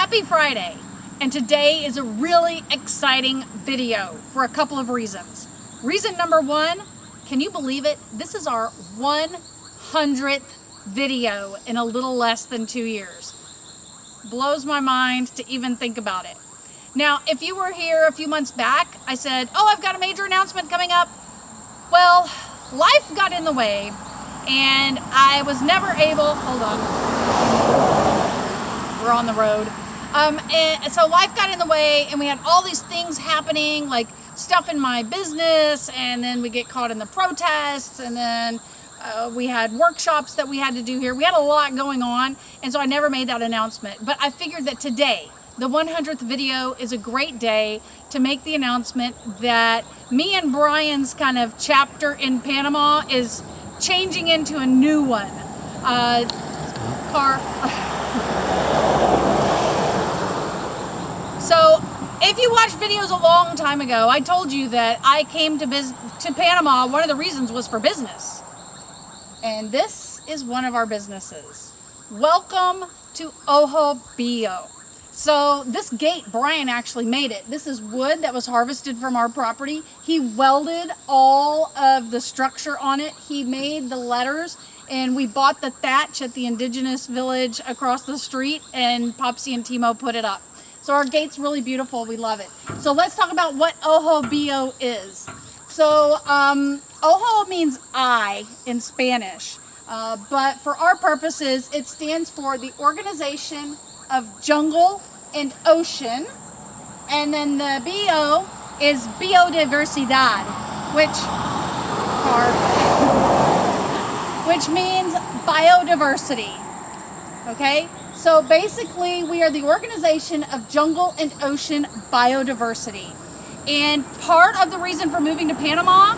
Happy Friday, and today is a really exciting video for a couple of reasons. Reason number one, can you believe it? This is our 100th video in a little less than 2 years. Blows my mind to even think about it. Now, if you were here a few months back, I said, oh, I've got a major announcement coming up. Well, life got in the way, and I was never able, hold on, we're on the road. And so life got in the way, and we had all these things happening, like stuff in my business, and then we get caught in the protests, and then we had workshops that we had to do here. We had a lot going on, and so I never made that announcement. But I figured that today, the 100th video, is a great day to make the announcement that me and Brian's kind of chapter in Panama is changing into a new one. So if you watched videos a long time ago, I told you that I came to Panama. One of the reasons was for business. And this is one of our businesses. Welcome to Ojo Bio. So this gate, Brian actually made it. This is wood that was harvested from our property. He welded all of the structure on it. He made the letters, and we bought the thatch at the indigenous village across the street, and Popsy and Timo put it up. So our gate's really beautiful. We love it. So let's talk about what Ojo Bio is. So Ojo means eye in Spanish, but for our purposes, it stands for the Organization of Jungle and Ocean, and then the Bio is Biodiversity, which means biodiversity. Okay, so basically we are the Organization of Jungle and Ocean Biodiversity, and part of the reason for moving to Panama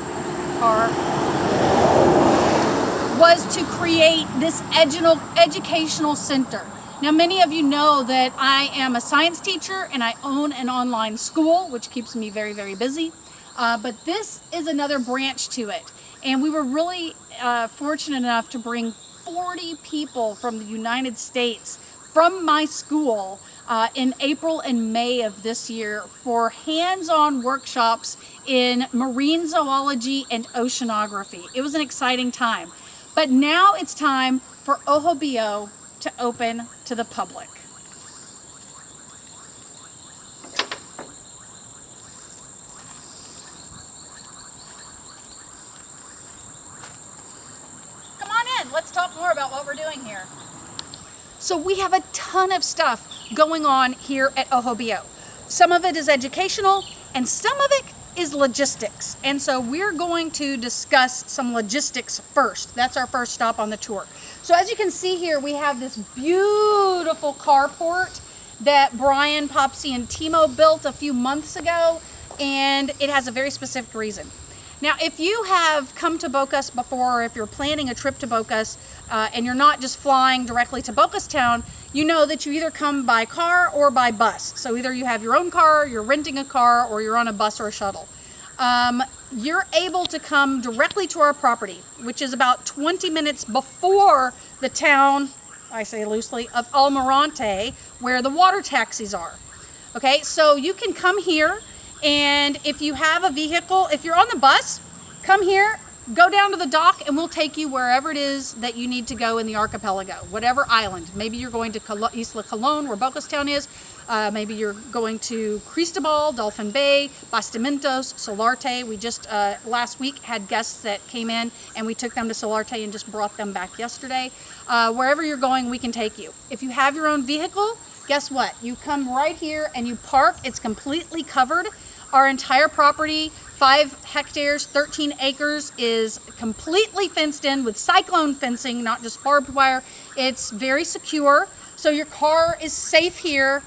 was to create this educational center. Now, many of you know that I am a science teacher and I own an online school, which keeps me very, very busy. But this is another branch to it. And we were really fortunate enough to bring 40 people from the United States from my school in April and May of this year for hands-on workshops in marine zoology and oceanography. It was an exciting time. But now it's time for Ojo Bio to open to the public. Come on in, let's talk more about what we're doing here. So we have a ton of stuff going on here at Ojo Bio. Some of it is educational and some of it is logistics. And so we're going to discuss some logistics first. That's our first stop on the tour. So as you can see here, we have this beautiful carport that Brian, Popsy, and Timo built a few months ago, and it has a very specific reason. Now, if you have come to Bocas before, or if you're planning a trip to Bocas, and you're not just flying directly to Bocas town, you know that you either come by car or by bus. So either you have your own car, you're renting a car, or you're on a bus or a shuttle. You're able to come directly to our property, which is about 20 minutes before the town, I say loosely, of Almirante, where the water taxis are. Okay, so you can come here, and if you have a vehicle, if you're on the bus, come here, go down to the dock, and we'll take you wherever it is that you need to go in the archipelago, whatever island. Maybe you're going to Isla Colón, where Bocas Town is. Maybe you're going to Cristobal, Dolphin Bay, Bastimentos, Solarte. We just, last week, had guests that came in, and we took them to Solarte and just brought them back yesterday. Wherever you're going, we can take you. If you have your own vehicle, guess what? You come right here and you park. It's completely covered. Our entire property, 5 hectares, 13 acres, is completely fenced in with cyclone fencing, not just barbed wire. It's very secure, so your car is safe here,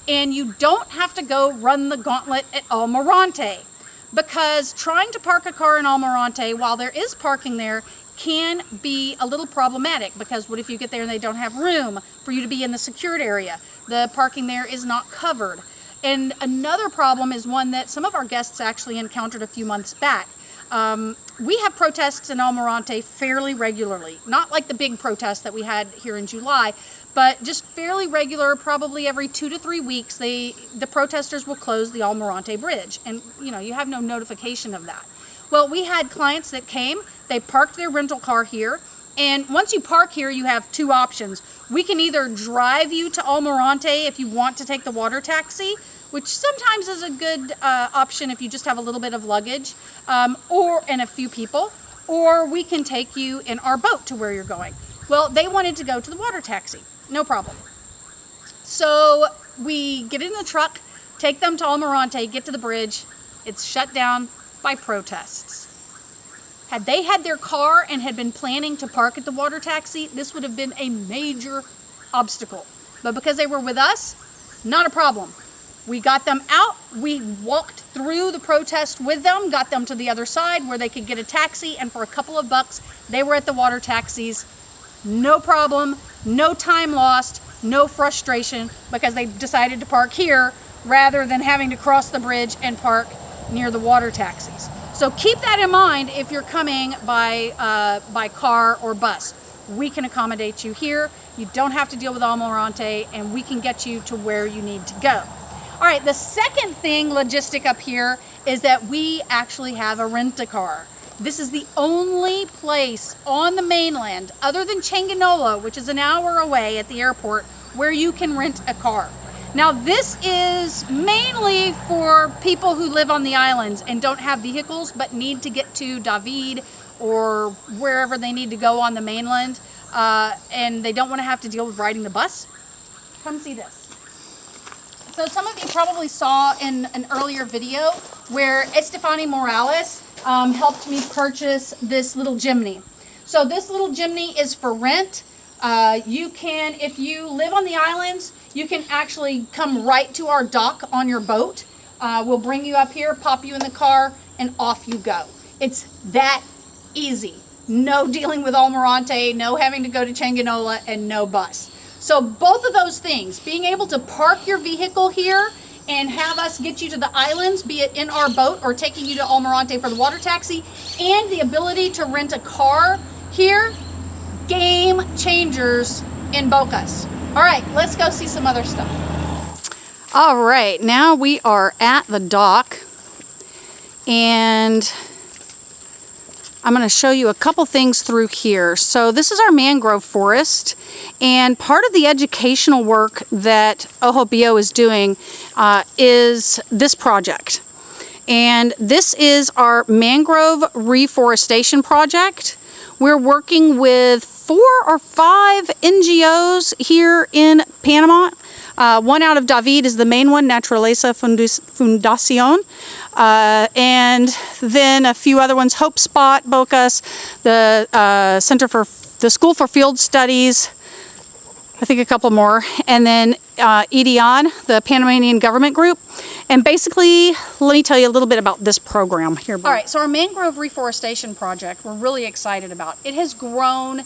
and you don't have to go run the gauntlet at Almirante, because trying to park a car in Almirante while there is parking there can be a little problematic, because what if you get there and they don't have room for you to be in the secured area? The parking there is not covered. And another problem is one that some of our guests actually encountered a few months back. We have protests in Almirante fairly regularly, not like the big protests that we had here in July, but just fairly regular, probably every 2 to 3 weeks, the protesters will close the Almirante Bridge. And you have no notification of that. Well, we had clients that came, they parked their rental car here, and once you park here, you have two options. We can either drive you to Almirante if you want to take the water taxi, which sometimes is a good option if you just have a little bit of luggage and a few people, or we can take you in our boat to where you're going. Well, they wanted to go to the water taxi, no problem. So we get in the truck, take them to Almirante, get to the bridge, it's shut down by protests. Had they had their car and had been planning to park at the water taxi, this would have been a major obstacle. But because they were with us, not a problem. We got them out, we walked through the protest with them, got them to the other side where they could get a taxi, and for a couple of bucks, they were at the water taxis. No problem, no time lost, no frustration, because they decided to park here rather than having to cross the bridge and park near the water taxis. So keep that in mind if you're coming by car or bus. We can accommodate you here. You don't have to deal with Almirante, and we can get you to where you need to go. All right, the second thing, logistic up here, is that we actually have a rent-a-car. This is the only place on the mainland, other than Changanola, which is an hour away at the airport, where you can rent a car. Now, this is mainly for people who live on the islands and don't have vehicles but need to get to David or wherever they need to go on the mainland, and they don't want to have to deal with riding the bus. Come see this. So some of you probably saw in an earlier video where Estefany Morales helped me purchase this little Jimny. So this little Jimny is for rent. You can, if you live on the islands, you can actually come right to our dock on your boat. We'll bring you up here, pop you in the car, and off you go. It's that easy. No dealing with Almirante, no having to go to Changanola, and no bus. So both of those things, being able to park your vehicle here and have us get you to the islands, be it in our boat or taking you to Almirante for the water taxi, and the ability to rent a car here, game changers in Bocas. All right, let's go see some other stuff. All right, now we are at the dock, and I'm going to show you a couple things through here. So this is our mangrove forest, and part of the educational work that Ojo Bio is doing is this project. And this is our mangrove reforestation project. We're working with 4 or 5 NGOs here in Panama. One out of David is the main one, Naturaleza Fundación. And then a few other ones, Hope Spot, Bocas, the School for Field Studies, I think a couple more, and then EDION, the Panamanian government group. And basically, let me tell you a little bit about this program here. All right, so our mangrove reforestation project, we're really excited about. It has grown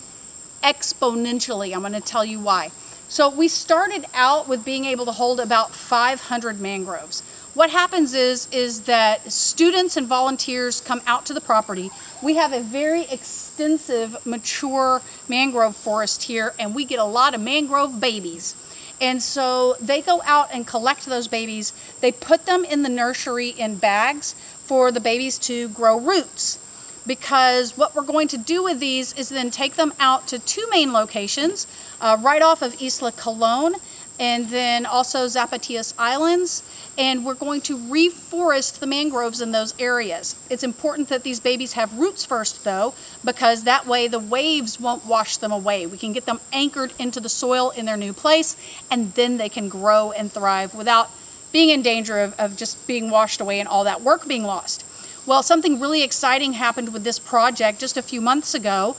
exponentially. I'm going to tell you why. So we started out with being able to hold about 500 mangroves. What happens is that students and volunteers come out to the property. We have a very extensive, mature mangrove forest here, and we get a lot of mangrove babies. And so they go out and collect those babies. They put them in the nursery in bags for the babies to grow roots. Because what we're going to do with these is then take them out to 2 main locations, right off of Isla Colón and then also Zapatillas Islands, and we're going to reforest the mangroves in those areas. It's important that these babies have roots first though, because that way the waves won't wash them away. We can get them anchored into the soil in their new place, and then they can grow and thrive without being in danger of just being washed away and all that work being lost. Well, something really exciting happened with this project just a few months ago.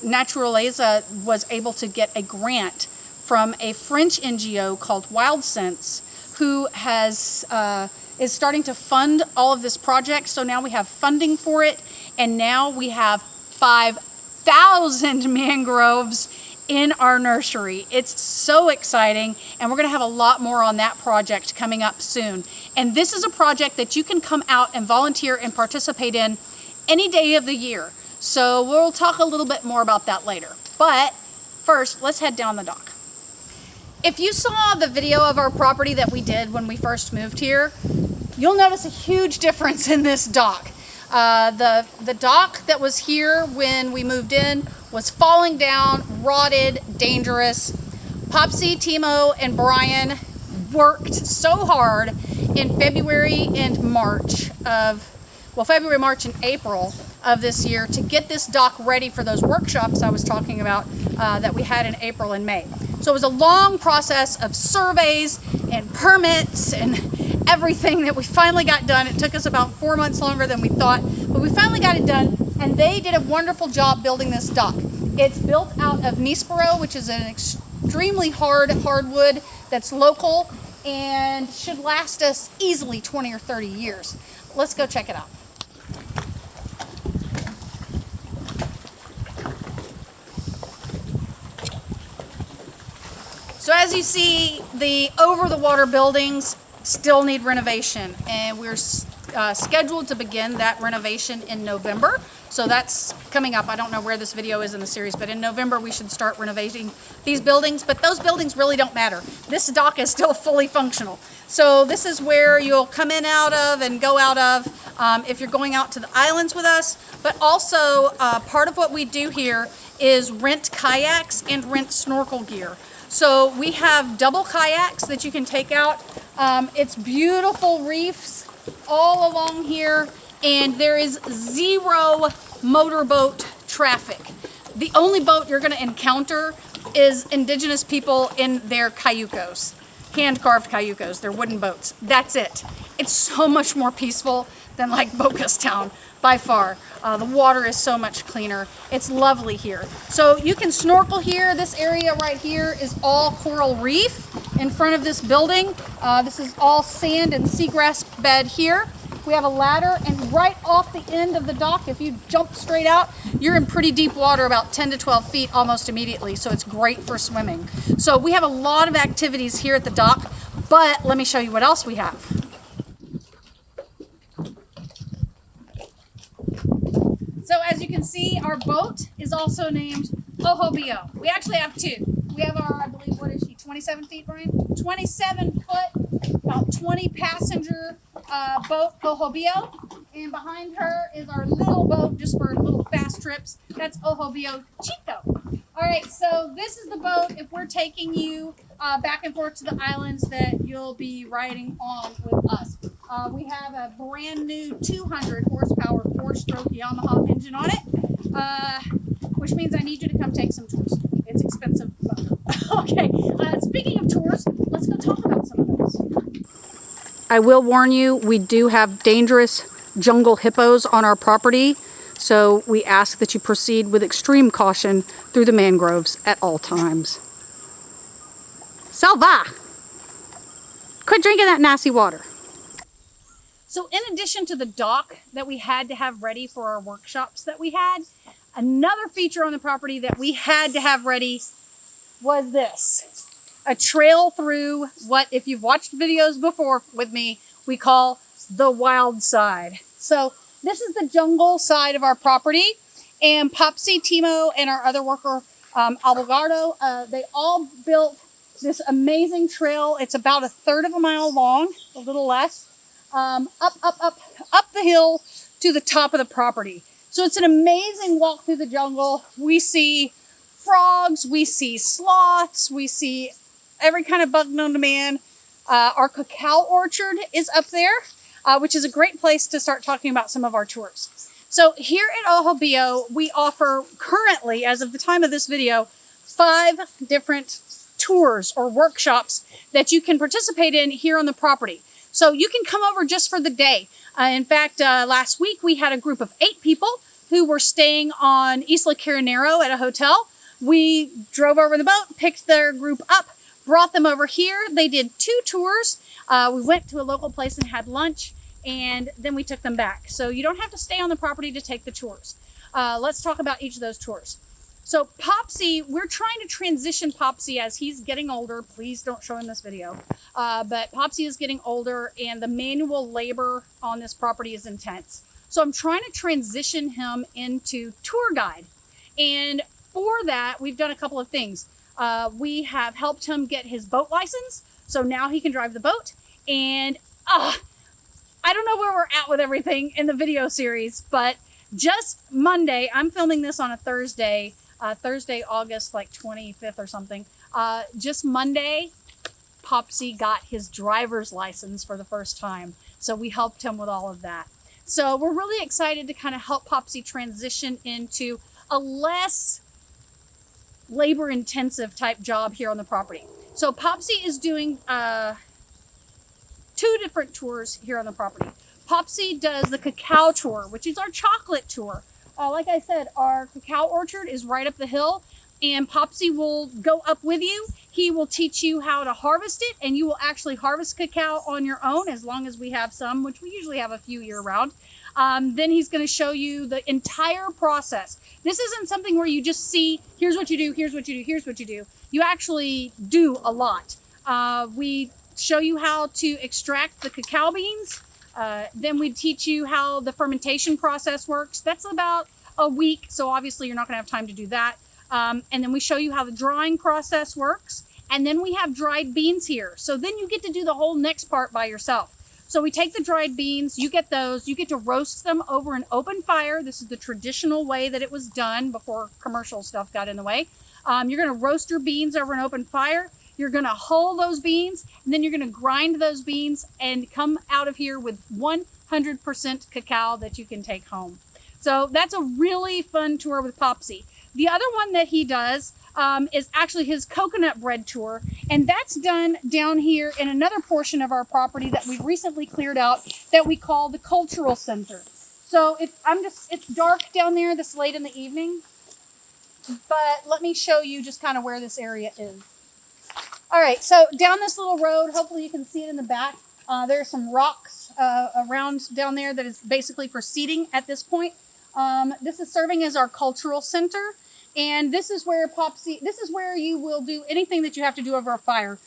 Naturaleza was able to get a grant from a French NGO called Wild Sense, who is starting to fund all of this project. So now we have funding for it, and now we have 5,000 mangroves in our nursery. It's so exciting, and we're going to have a lot more on that project coming up soon. And this is a project that you can come out and volunteer and participate in any day of the year. So we'll talk a little bit more about that later. But first, let's head down the dock. If you saw the video of our property that we did when we first moved here, you'll notice a huge difference in this dock. The dock that was here when we moved in was falling down, rotted, dangerous. Popsy, Timo, and Brian worked so hard in February, March, and April of this year to get this dock ready for those workshops I was talking about that we had in April and May. So it was a long process of surveys and permits and everything that we finally got done. It took us about 4 months longer than we thought, but we finally got it done, and they did a wonderful job building this dock. It's built out of Nispero, which is an extremely hardwood that's local and should last us easily 20 or 30 years. Let's go check it out. So as you see, the over-the-water buildings still need renovation, and we're scheduled to begin that renovation in November. So that's coming up. I don't know where this video is in the series, but in November we should start renovating these buildings, but those buildings really don't matter. This dock is still fully functional. So this is where you'll come in out of and go out of if you're going out to the islands with us, but also part of what we do here is rent kayaks and rent snorkel gear. So we have double kayaks that you can take out. It's beautiful reefs all along here, and there is zero motorboat traffic. The only boat you're going to encounter is indigenous people in their cayucos, hand-carved cayucos. They're wooden boats. That's it. It's so much more peaceful than like Bocas Town by far. The water is so much cleaner. It's lovely here. So you can snorkel here. This area right here is all coral reef in front of this building. This is all sand and seagrass bed here. We have a ladder, and right off the end of the dock, if you jump straight out, you're in pretty deep water, about 10 to 12 feet almost immediately, so it's great for swimming. So we have a lot of activities here at the dock, but let me show you what else we have. So as you can see, our boat is also named Ojo Bio. We actually have two. We have our, I believe, what is she, 27 feet, Brian? 27 foot, about 20 passenger boat, Ojo Bio. And behind her is our little boat, just for little fast trips. That's Ojo Bio Chico. All right, so this is the boat, if we're taking you back and forth to the islands, that you'll be riding on with us. We have a brand new 200 horsepower 4-stroke Yamaha engine on it, which means I need you to come take some tours. It's expensive. Okay, speaking of tours, let's go talk about some of those. I will warn you, we do have dangerous jungle hippos on our property, so we ask that you proceed with extreme caution through the mangroves at all times. Salva! Quit drinking that nasty water. So in addition to the dock that we had to have ready for our workshops that we had, another feature on the property that we had to have ready was this. A trail through what, if you've watched videos before with me, we call the wild side. So this is the jungle side of our property, and Popsy, Timo, and our other worker, Albogardo, they all built this amazing trail. It's about 1/3 of a mile long, a little less. Up the hill to the top of the property. So it's an amazing walk through the jungle. We see frogs, we see sloths, we see every kind of bug known to man. Our cacao orchard is up there, which is a great place to start talking about some of our tours. So here at Ojo Bio, we offer currently, as of the time of this video, 5 different tours or workshops that you can participate in here on the property. So you can come over just for the day. In fact, last week we had a group of 8 people who were staying on Isla Carinero at a hotel. We drove over in the boat, picked their group up, brought them over here. They did 2 tours. We went to a local place and had lunch, and then we took them back. So you don't have to stay on the property to take the tours. Let's talk about each of those tours. So Popsy, we're trying to transition Popsy as he's getting older. Please don't show him this video. But Popsy is getting older, and the manual labor on this property is intense. So I'm trying to transition him into tour guide. And before that, we've done a couple of things. We have helped him get his boat license, so now he can drive the boat. And I don't know where we're at with everything in the video series, but just Monday, I'm filming this on a Thursday, August like 25th or something. Just Monday, Popsy got his driver's license for the first time. So we helped him with all of that. So we're really excited to kind of help Popsy transition into a less labor-intensive type job here on the property. So Popsy is doing 2 different tours here on the property. Popsy does the cacao tour, which is our chocolate tour. Like I said, our cacao orchard is right up the hill, and Popsy will go up with you. He will teach you how to harvest it, and you will actually harvest cacao on your own as long as we have some, which we usually have a few year round. Then he's going to show you the entire process. This isn't something where you just see, here's what you do, here's what you do, here's what you do. You actually do a lot. We show you how to extract the cacao beans. Then we teach you how the fermentation process works. That's about a week, so obviously you're not going to have time to do that. And then we show you how the drying process works. And then we have dried beans here. So then you get to do the whole next part by yourself. So we take the dried beans, you get those, you get to roast them over an open fire. This is the traditional way that it was done before commercial stuff got in the way. You're going to roast your beans over an open fire. You're going to hull those beans, and then you're going to grind those beans and come out of here with 100% cacao that you can take home. So that's a really fun tour with Popsy. The other one that he does is actually his coconut bread tour, and that's done down here in another portion of our property that we've recently cleared out that we call the cultural center. So it's dark down there this late in the evening, but let me show you just kind of where this area is. All right, so down this little road, hopefully you can see it in the back. There are some rocks around down there that is basically for seating at this point. This is serving as our cultural center. And this is where you will do anything that you have to do over a fire.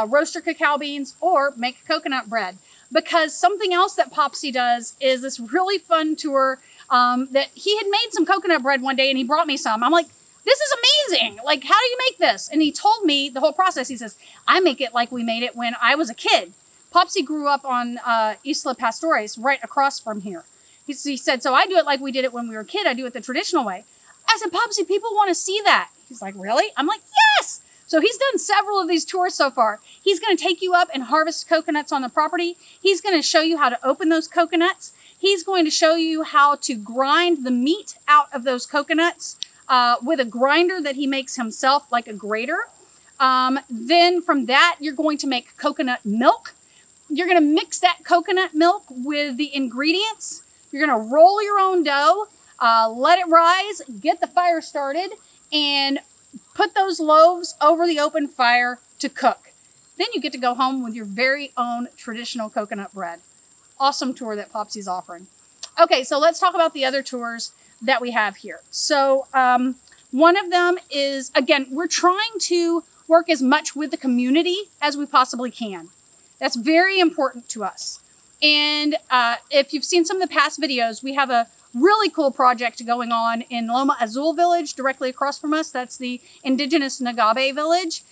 Roast your cacao beans or make coconut bread. Because something else that Popsy does is this really fun tour that he had made some coconut bread one day and he brought me some. I'm like, this is amazing. Like, how do you make this? And he told me the whole process. He says, I make it like we made it when I was a kid. Popsy grew up on Isla Pastores, right across from here. He said, so I do it like we did it when we were a kid. I do it the traditional way. I said, Popsy, people want to see that. He's like, really? I'm like, yes. So he's done several of these tours so far. He's going to take you up and harvest coconuts on the property. He's going to show you how to open those coconuts. He's going to show you how to grind the meat out of those coconuts with a grinder that he makes himself, like a grater. Then from that, you're going to make coconut milk. You're going to mix that coconut milk with the ingredients. You're going to roll your own dough. Let it rise, get the fire started, and put those loaves over the open fire to cook. Then you get to go home with your very own traditional coconut bread. Awesome tour that Popsy's offering. Okay, so let's talk about the other tours that we have here. So one of them is, again, we're trying to work as much with the community as we possibly can. That's very important to us. And if you've seen some of the past videos, we have a really cool project going on in Loma Azul village directly across from us. That's the indigenous Nagabe village,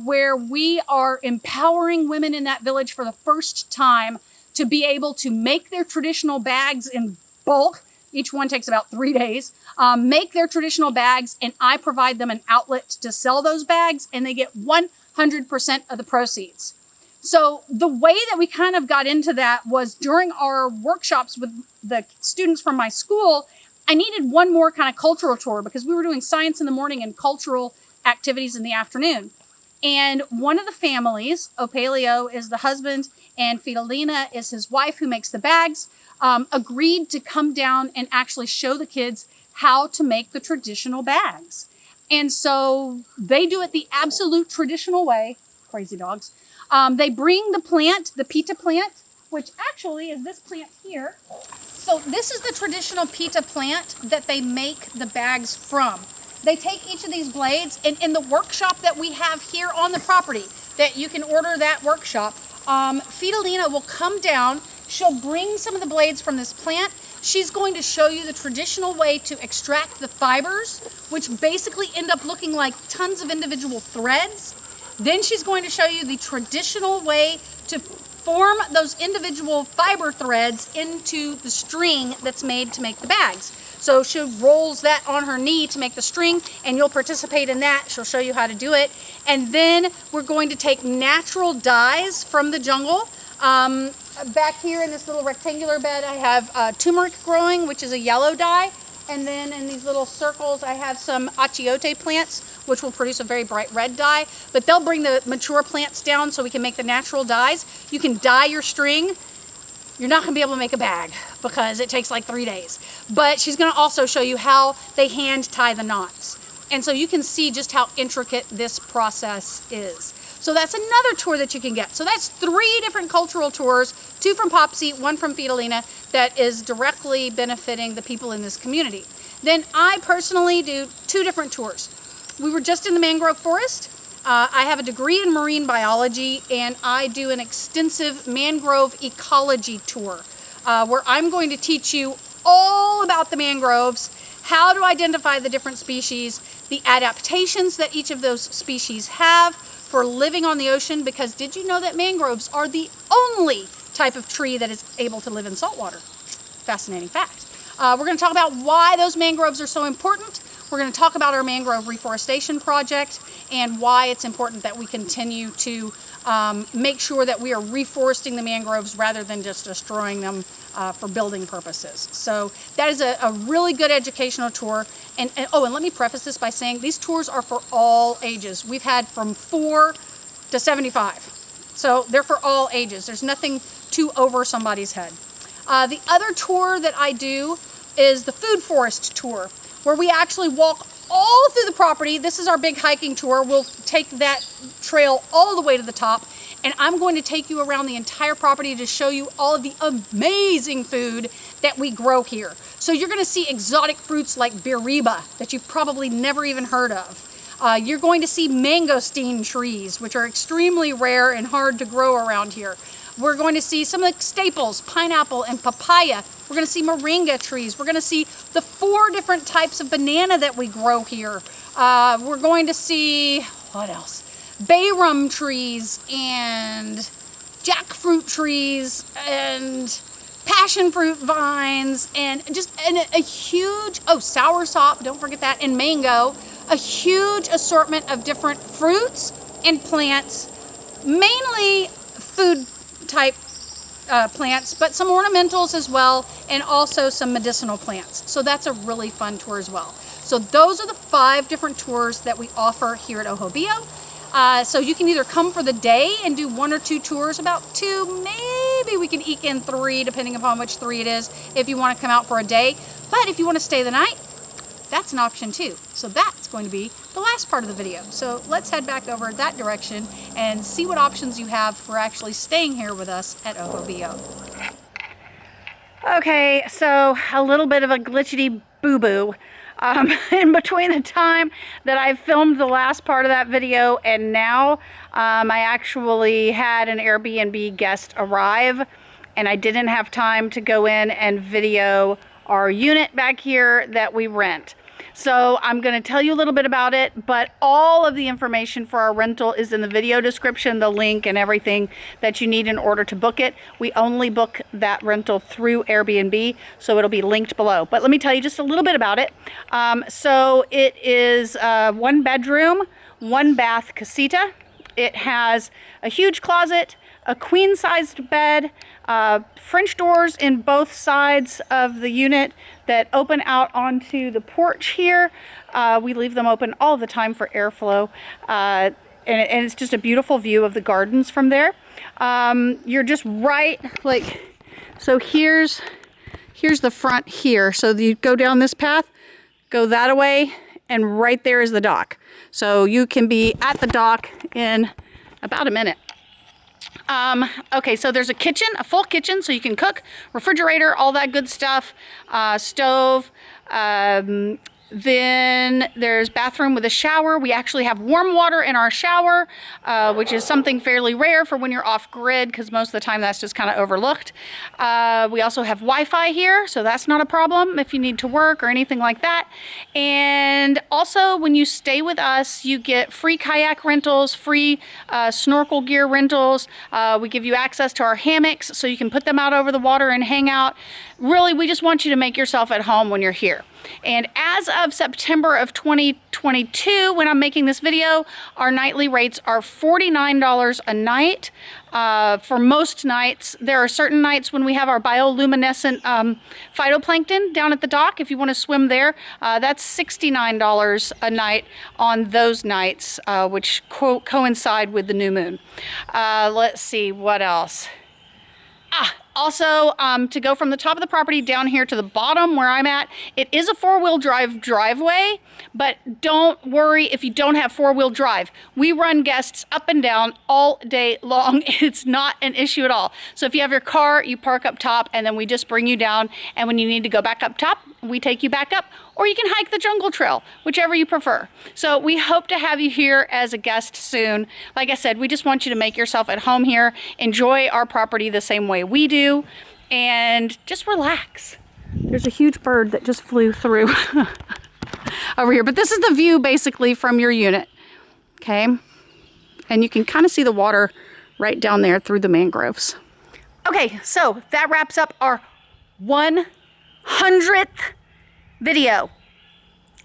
where we are empowering women in that village for the first time to be able to make their traditional bags in bulk. Each one takes about 3 days. Make their traditional bags, and I provide them an outlet to sell those bags, and they get 100% of the proceeds. So the way that we kind of got into that was during our workshops with the students from my school. I needed one more kind of cultural tour because we were doing science in the morning and cultural activities in the afternoon. And one of the families, Opelio is the husband and Fidelina is his wife who makes the bags, agreed to come down and actually show the kids how to make the traditional bags. And so they do it the absolute traditional way. Crazy dogs. They bring the plant, the pita plant, which actually is this plant here. So this is the traditional pita plant that they make the bags from. They take each of these blades, and in the workshop that we have here on the property, that you can order that workshop, Fidelina will come down. She'll bring some of the blades from this plant. She's going to show you the traditional way to extract the fibers, which basically end up looking like tons of individual threads. Then she's going to show you the traditional way to form those individual fiber threads into the string that's made to make the bags. So she rolls that on her knee to make the string, and you'll participate in that. She'll show you how to do it. And then we're going to take natural dyes from the jungle. Back here in this little rectangular bed, I have turmeric growing, which is a yellow dye. And then in these little circles, I have some achiote plants, which will produce a very bright red dye. But they'll bring the mature plants down so we can make the natural dyes. You can dye your string. You're not gonna be able to make a bag because it takes like 3 days. But she's gonna also show you how they hand tie the knots. And so you can see just how intricate this process is. So that's another tour that you can get. So that's 3 different cultural tours, 2 from Popsy, 1 from Fidelina, that is directly benefiting the people in this community. Then I personally do 2 different tours. We were just in the mangrove forest. I have a degree in marine biology, and I do an extensive mangrove ecology tour where I'm going to teach you all about the mangroves, how to identify the different species, the adaptations that each of those species have for living on the ocean, because did you know that mangroves are the only type of tree that is able to live in saltwater? Fascinating fact. We're going to talk about why those mangroves are so important. We're going to talk about our mangrove reforestation project and why it's important that we continue to make sure that we are reforesting the mangroves rather than just destroying them for building purposes. So that is a really good educational tour. And let me preface this by saying these tours are for all ages. We've had from 4 to 75. So they're for all ages. There's nothing too over somebody's head. The other tour that I do is the food forest tour, where we actually walk all through the property. This is our big hiking tour. We'll take that trail all the way to the top, and I'm going to take you around the entire property to show you all of the amazing food that we grow here. So you're going to see exotic fruits like bireba that you've probably never even heard of. You're going to see mangosteen trees, which are extremely rare and hard to grow around here. We're going to see some of the staples, pineapple and papaya. We're going to see moringa trees. We're going to see the 4 different types of banana that we grow here. We're going to see, what else? Bayrum trees and jackfruit trees and passion fruit vines and just a huge, soursop, don't forget that, and mango. A huge assortment of different fruits and plants, mainly food type plants, but some ornamentals as well, and also some medicinal plants. So that's a really fun tour as well. So those are the 5 different tours that we offer here at Ojo Bio. So you can either come for the day and do 1 or 2 tours, about 2, maybe we can eke in 3, depending upon which 3 it is, if you want to come out for a day. But if you want to stay the night, that's an option too. So that's going to be the last part of the video. So let's head back over that direction and see what options you have for actually staying here with us at Ojo Bio. Okay, so a little bit of a glitchity boo-boo. In between the time that I filmed the last part of that video and now, I actually had an Airbnb guest arrive, and I didn't have time to go in and video our unit back here that we rent. So I'm going to tell you a little bit about it, but all of the information for our rental is in the video description, the link and everything that you need in order to book it. We only book that rental through Airbnb, so it'll be linked below. But let me tell you just a little bit about it. So it is 1 bedroom, 1 bath casita. It has a huge closet, a queen-sized bed, French doors in both sides of the unit that open out onto the porch here. We leave them open all the time for airflow, and it's just a beautiful view of the gardens from there. You're just right, so here's the front here. So you go down this path, go that way, and right there is the dock. So you can be at the dock in about a minute. Okay, so there's a kitchen, a full kitchen, so you can cook, refrigerator, all that good stuff, stove, Then there's bathroom with a shower. We actually have warm water in our shower, which is something fairly rare for when you're off grid, because most of the time that's just kind of overlooked. We also have Wi-Fi here, so that's not a problem if you need to work or anything like that. And also, when you stay with us, you get free kayak rentals, free snorkel gear rentals. We give you access to our hammocks so you can put them out over the water and hang out. Really, we just want you to make yourself at home when you're here. And as of September of 2022, when I'm making this video, our nightly rates are $49 a night. For most nights, there are certain nights when we have our bioluminescent phytoplankton down at the dock. If you want to swim there, that's $69 a night on those nights, which coincide with the new moon. Let's see, what else? Also, to go from the top of the property down here to the bottom where I'm at, it is a four-wheel drive driveway, but don't worry if you don't have four-wheel drive. We run guests up and down all day long. It's not an issue at all. So if you have your car, you park up top, and then we just bring you down, and when you need to go back up top, we take you back up, or you can hike the jungle trail, whichever you prefer. So we hope to have you here as a guest soon. Like I said, we just want you to make yourself at home here, enjoy our property the same way we do, and just relax. There's a huge bird that just flew through over here, but this is the view basically from your unit, okay? And you can kind of see the water right down there through the mangroves. Okay, so that wraps up our 100th video.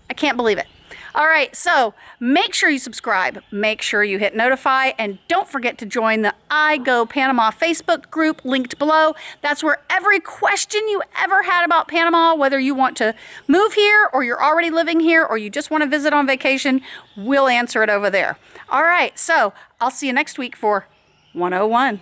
I can't believe it. All right, so make sure you subscribe, make sure you hit notify, and don't forget to join the I Go Panama Facebook group linked below. That's where every question you ever had about Panama, whether you want to move here or you're already living here or you just want to visit on vacation, we'll answer it over there. All right, so I'll see you next week for 101.